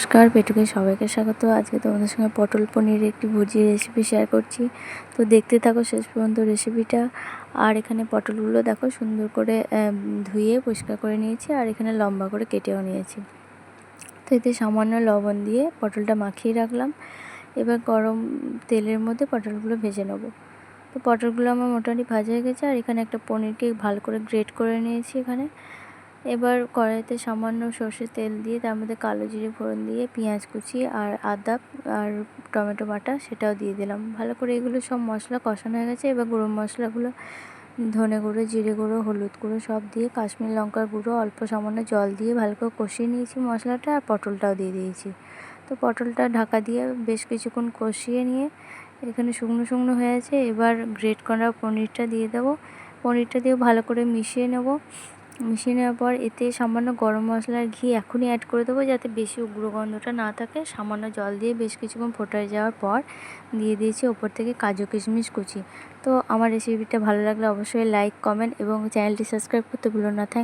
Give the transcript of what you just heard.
নমস্কার, পেটুকে সবাইকে স্বাগত। আজকে তোমাদের সঙ্গে পটল পনিরের একটি ভুজির রেসিপি শেয়ার করছি। তো দেখতে থাকো শেষ পর্যন্ত রেসিপিটা। আর এখানে পটলগুলো দেখো সুন্দর করে ধুয়ে পরিষ্কার করে নিয়েছি, আর এখানে লম্বা করে কেটেও নিয়েছি। তো এতে সামান্য লবণ দিয়ে পটলটা মাখিয়ে রাখলাম। এবার গরম তেলের মধ্যে পটলগুলো ভেজে নেবো। তো পটলগুলো আমার মোটামুটি ভাজা হয়ে গেছে, আর এখানে একটা পনিরকে ভালো করে গ্রেট করে নিয়েছি এখানে। এবার কড়াইতে সামান্য সর্ষের তেল দিয়ে তার মধ্যে কালো জিরে ফোড়ন দিয়ে পেঁয়াজ কুচি আর আদা আর টমেটো বাটা সেটাও দিয়ে দিলাম। ভালো করে এগুলো সব মশলা কষানো হয়ে গেছে। এবার গুঁড়ো মশলাগুলো ধনে গুঁড়ো, জিরে গুঁড়ো, হলুদ গুঁড়ো সব দিয়ে কাশ্মীরি লঙ্কার গুঁড়ো অল্প সামান্য জল দিয়ে ভালো করে কষিয়ে নিয়েছি মশলাটা, আর পটলটাও দিয়ে দিয়েছি। তো পটলটা ঢাকা দিয়ে বেশ কিছুক্ষণ কষিয়ে নিয়ে এখানে শুকনো শুকনো হয়ে আছে। এবার গ্রেট করা পনিরটা দিয়ে দেবো। পনিরটা দিয়ে ভালো করে মিশিয়ে নেওয়ার পর এতে সামান্য গরম মশলার ঘি এখনই অ্যাড করে দেবো, যাতে বেশি উগ্র গন্ধটা না থাকে। সামান্য জল দিয়ে বেশ কিছুক্ষণ ফোটায় যাওয়ার পর দিয়ে দিয়েছি ওপর থেকে কাজু কিশমিশ কুচি। তো আমার রেসিপিটা ভালো লাগলে অবশ্যই লাইক, কমেন্ট এবং চ্যানেলটি সাবস্ক্রাইব করতে ভুলো না। থ্যাংক